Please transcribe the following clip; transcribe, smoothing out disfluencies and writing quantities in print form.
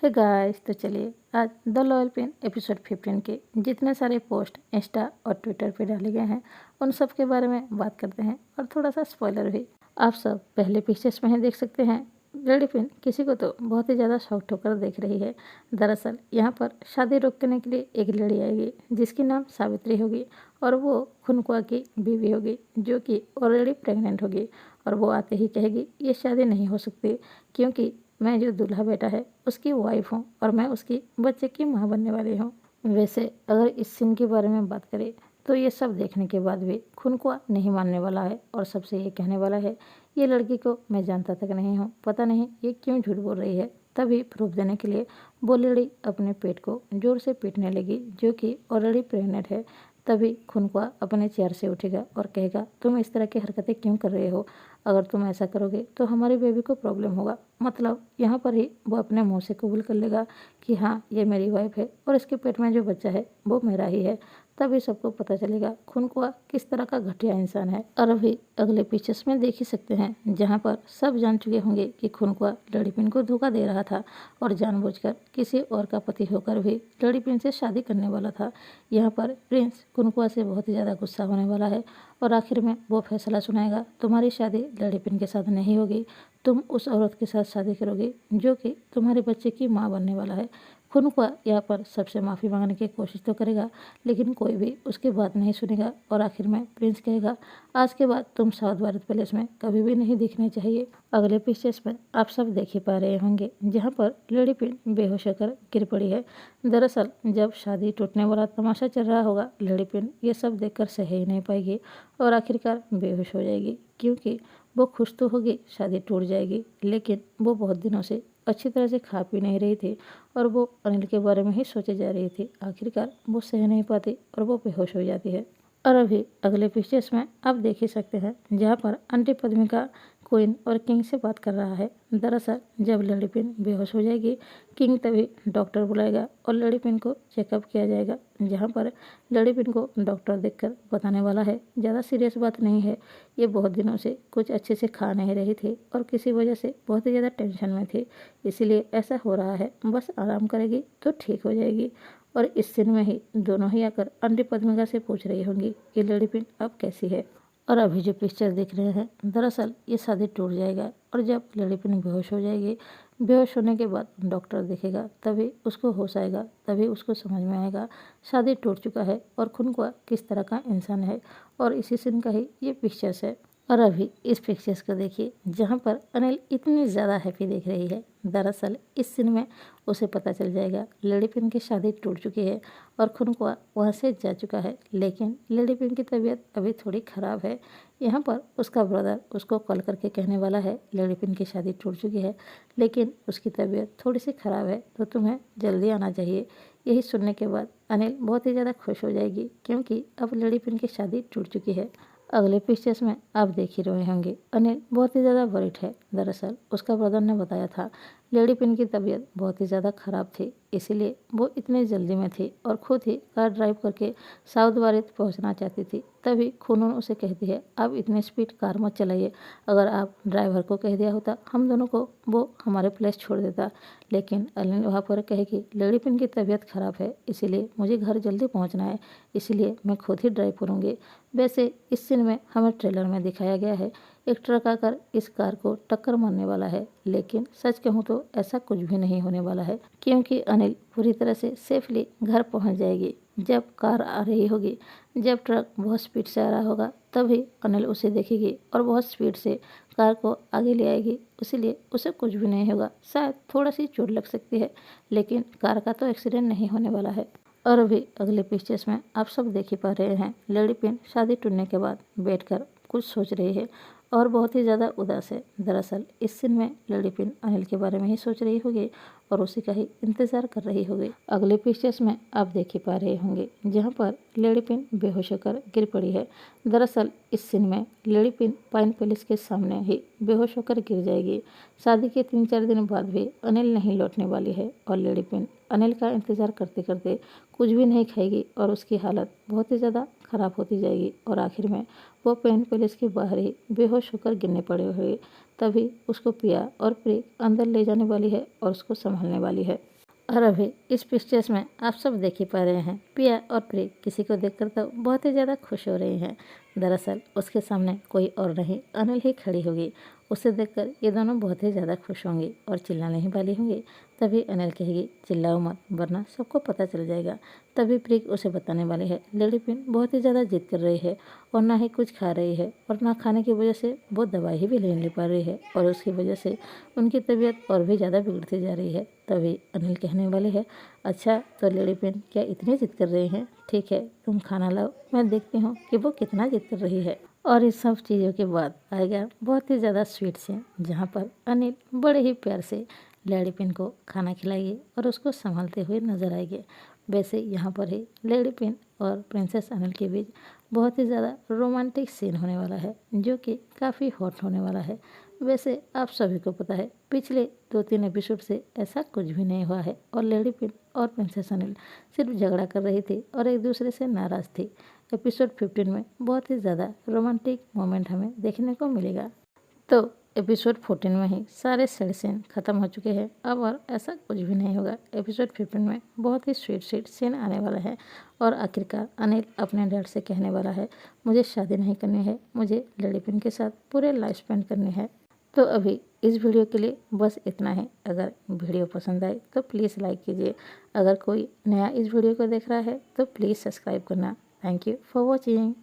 Hey guys, तो चलिए आज द लॉयल पिन एपिसोड 15 के जितने सारे पोस्ट इंस्टा और ट्विटर पे डाले गए हैं उन सब के बारे में बात करते हैं और थोड़ा सा स्पॉइलर भी। आप सब पहले पिक्चर्स में ही देख सकते हैं। लेडी पिन किसी को तो बहुत ही ज़्यादा शौक होकर देख रही है। दरअसल यहाँ पर शादी रोकने के लिए एक लड़ी आएगी जिसकी नाम सावित्री होगी और वो खुनकुआ की बीवी होगी जो कि ऑलरेडी प्रेग्नेंट होगी। और वो आते ही कहेगी ये शादी नहीं हो सकती क्योंकि मैं जो दूल्हा बेटा है उसकी वाइफ हूँ और मैं उसकी बच्चे की माँ बनने वाली हूँ। वैसे अगर इस सीन के बारे में बात करें तो ये सब देखने के बाद भी खुनकुआ नहीं मानने वाला है और सबसे ये कहने वाला है ये लड़की को मैं जानता तक नहीं हूँ, पता नहीं ये क्यों झूठ बोल रही है। तभी प्रूफ देने के लिए वो लड़ी अपने पेट को जोर से पीटने लगी जो कि ऑलरेडी प्रेग्नेंट है। तभी खुनकुआ अपने चेयर से उठेगा और कहेगा तुम इस तरह की हरकतें क्यों कर रहे हो, अगर तुम ऐसा करोगे तो हमारी बेबी को प्रॉब्लम होगा। मतलब यहाँ पर ही वो अपने मुंह से कबूल कर लेगा कि हाँ ये मेरी वाइफ है और इसके पेट में जो बच्चा है वो मेरा ही है। तभी सबको पता चलेगा खुनकुआ किस तरह का घटिया इंसान है। और अभी अगले पिक्चर्स में देख ही सकते हैं जहाँ पर सब जान चुके होंगे कि खुनकुआ लड़ी पिन को धोखा दे रहा था और जानबूझकर किसी और का पति होकर भी लड़ी पिन से शादी करने वाला था। यहाँ पर प्रिंस खुनकुआ से बहुत ही ज़्यादा गुस्सा होने वाला है और आखिर में वो फैसला सुनाएगा तुम्हारी शादी लड़ी पिन के साथ नहीं होगी, तुम उस औरत के साथ शादी करोगे जो कि तुम्हारे बच्चे की माँ बनने वाला है। खुनकुआ यहाँ पर सबसे माफ़ी मांगने की कोशिश तो करेगा लेकिन कोई भी उसकी बात नहीं सुनेगा और आखिर में प्रिंस कहेगा आज के बाद तुम साउथ भारत पैलेस में कभी भी नहीं दिखने चाहिए। अगले पिक्चर्स में आप सब देख ही पा रहे होंगे जहाँ पर लेडी पिन बेहोश होकर गिर पड़ी है। दरअसल जब शादी टूटने वाला तमाशा चल रहा होगा लेडी पिन ये सब देखकर सह ही नहीं पाएगी और आखिरकार बेहोश हो जाएगी क्योंकि वो खुश तो होगी शादी टूट जाएगी लेकिन वो बहुत दिनों से अच्छी तरह से खा पी नहीं रही थी और वो अनिल के बारे में ही सोचे जा रही थी। आखिरकार वो सह नहीं पाती और वो बेहोश हो जाती है। और अभी अगले पिक्चर्स में आप देख ही सकते हैं जहाँ पर आंटी पद्मिका क्वीन और किंग से बात कर रहा है। दरअसल जब लड़ी पिन बेहोश हो जाएगी किंग तभी डॉक्टर बुलाएगा और लड़ी पिन को चेकअप किया जाएगा जहाँ पर लड़ी पिन को डॉक्टर देखकर बताने वाला है ज़्यादा सीरियस बात नहीं है, ये बहुत दिनों से कुछ अच्छे से खा नहीं रही थी और किसी वजह से बहुत ही ज़्यादा टेंशन में थी इसीलिए ऐसा हो रहा है, बस आराम करेगी तो ठीक हो जाएगी। और इस सीन में ही दोनों ही आकर आंटी पद्मिका से पूछ रही होंगी कि लड़ी पिन अब कैसी है। और अभी जो पिक्चर देख रहे हैं दरअसल ये शादी टूट जाएगा और जब लड़ी पिन बेहोश हो जाएगी, बेहोश होने के बाद डॉक्टर देखेगा तभी उसको होश आएगा, तभी उसको समझ में आएगा शादी टूट चुका है और खुनकुआ किस तरह का इंसान है। और इसी सीन का ही ये पिक्चर्स है। और अभी इस पिक्चर्स को देखिए जहाँ पर अनिल इतनी ज़्यादा हैप्पी दिख रही है। दरअसल इस सीन में उसे पता चल जाएगा लेडी पिन की शादी टूट चुकी है और खुनकुआ वहाँ से जा चुका है लेकिन लेडी पिन की तबीयत अभी थोड़ी ख़राब है। यहाँ पर उसका ब्रदर उसको कॉल करके कहने वाला है लेडी पिन की शादी टूट चुकी है लेकिन उसकी तबीयत थोड़ी सी ख़राब है तो तुम्हें जल्दी आना चाहिए। यही सुनने के बाद अनिल बहुत ही ज़्यादा खुश हो जाएगी क्योंकि अब लेडी पिन की शादी टूट चुकी है। अगले पिक्चर्स में आप देख ही रहे होंगे अनिल बहुत ही ज़्यादा वरिड है। दरअसल उसका ब्रदर ने बताया था लेडी पिन की तबीयत बहुत ही ज़्यादा ख़राब थी इसीलिए वो इतनी जल्दी में थी और खुद ही कार ड्राइव करके साउथ भारत पहुंचना चाहती थी। तभी खूनून उसे कहती है आप इतनी स्पीड कार मत चलाइए, अगर आप ड्राइवर को कह दिया होता हम दोनों को वो हमारे प्लेस छोड़ देता। लेकिन अनिल वहाँ पर कहेगी लेडी पिन की तबीयत ख़राब है इसीलिए मुझे घर जल्दी पहुँचना है इसलिए मैं खुद ही ड्राइव करूँगी। वैसे इस सीन में हमें ट्रेलर में दिखाया गया है एक ट्रक आकर इस कार को टक्कर मारने वाला है लेकिन सच कहूँ तो ऐसा कुछ भी नहीं होने वाला है क्योंकि अनिल पूरी तरह से सेफली घर पहुंच जाएगी। जब कार आ रही होगी, जब ट्रक बहुत स्पीड से आ रहा होगा तभी अनिल उसे देखेगी और बहुत स्पीड से कार को आगे ले आएगी इसीलिए उसे कुछ भी नहीं होगा, शायद थोड़ा सी चोट लग सकती है लेकिन कार का तो एक्सीडेंट नहीं होने वाला है। और अभी अगले पिक्चर्स में आप सब देख ही पा रहे हैं लेडी पिन शादी टूटने के बाद बैठकर कुछ सोच रही है और बहुत ही ज़्यादा उदास है। दरअसल इस सीन में लेडी पिन अनिल के बारे में ही सोच रही होगी और उसी का ही इंतज़ार कर रही होगी। अगले पिक्चर्स में आप देख ही पा रहे होंगे जहाँ पर लेडी पिन बेहोश होकर गिर पड़ी है। दरअसल इस सीन में लेडी पिन पाइन पैलेस के सामने ही बेहोश होकर गिर जाएगी। शादी के 3-4 दिन बाद भी अनिल नहीं लौटने वाली है और लेडी पिन अनिल का इंतज़ार करते करते कुछ भी नहीं खाएगी और उसकी हालत बहुत ही ज़्यादा ख़राब होती जाएगी और आखिर में वो पेन पैलेस के बाहर ही बेहोश होकर गिरने पड़े हुए। तभी उसको पिया और प्री अंदर ले जाने वाली है और उसको संभालने वाली है। और अभी इस पिक्चर्स में आप सब देख ही पा रहे हैं, पिया और प्री किसी को देखकर तो बहुत ही ज़्यादा खुश हो रही हैं। दरअसल उसके सामने कोई और नहीं, अनिल ही खड़ी होगी। उसे देखकर ये दोनों बहुत ही ज़्यादा खुश होंगी और चिल्लाने ही वाली होंगी। तभी अनिल कहेगी, चिल्लाओ मत वरना सबको पता चल जाएगा। तभी प्री उसे बताने वाली है, लेडी पिन बहुत ही ज़्यादा जिद कर रही है और ना ही कुछ खा रही है और ना खाने की वजह से वो दवाई भी नहीं ले पा रही है और उसकी वजह से उनकी तबीयत और भी ज़्यादा बिगड़ती जा रही है। तभी अनिल कहने वाले हैं, अच्छा तो लेडी पिन क्या इतनी जिद कर रही हैं? ठीक है, तुम खाना लाओ, मैं देखती हूँ कि वो कितना जिद कर रही है। और इस सब चीज़ों के बाद आएगा बहुत ही ज़्यादा स्वीट सीन, जहाँ पर अनिल बड़े ही प्यार से लेडी पिन को खाना खिलाएगी और उसको संभालते हुए नजर आएंगे। वैसे यहाँ पर ही लेडी पिन और प्रिंसेस अनिल के बीच बहुत ही ज़्यादा रोमांटिक सीन होने वाला है, जो कि काफ़ी हॉट होने वाला है। वैसे आप सभी को पता है, पिछले 2-3 एपिसोड से ऐसा कुछ भी नहीं हुआ है और लेडी पिन और प्रिंसेस अनिल सिर्फ झगड़ा कर रही थी और एक दूसरे से नाराज़ थी। एपिसोड 15 में बहुत ही ज़्यादा रोमांटिक मोमेंट हमें देखने को मिलेगा। तो एपिसोड 14 में ही सारे सैड सीन खत्म हो चुके हैं अब और ऐसा कुछ भी नहीं होगा। एपिसोड 15 में बहुत ही स्वीट सीन आने वाला है और आखिरकार अनिल अपने डैड से कहने वाला है, मुझे शादी नहीं करनी है, मुझे लेडी पिन के साथ पूरे लाइफ स्पेंड करनी है। तो अभी इस वीडियो के लिए बस इतना है। अगर वीडियो पसंद आए तो प्लीज़ लाइक कीजिए। अगर कोई नया इस वीडियो को देख रहा है तो प्लीज़ सब्सक्राइब करना। Thank you for watching.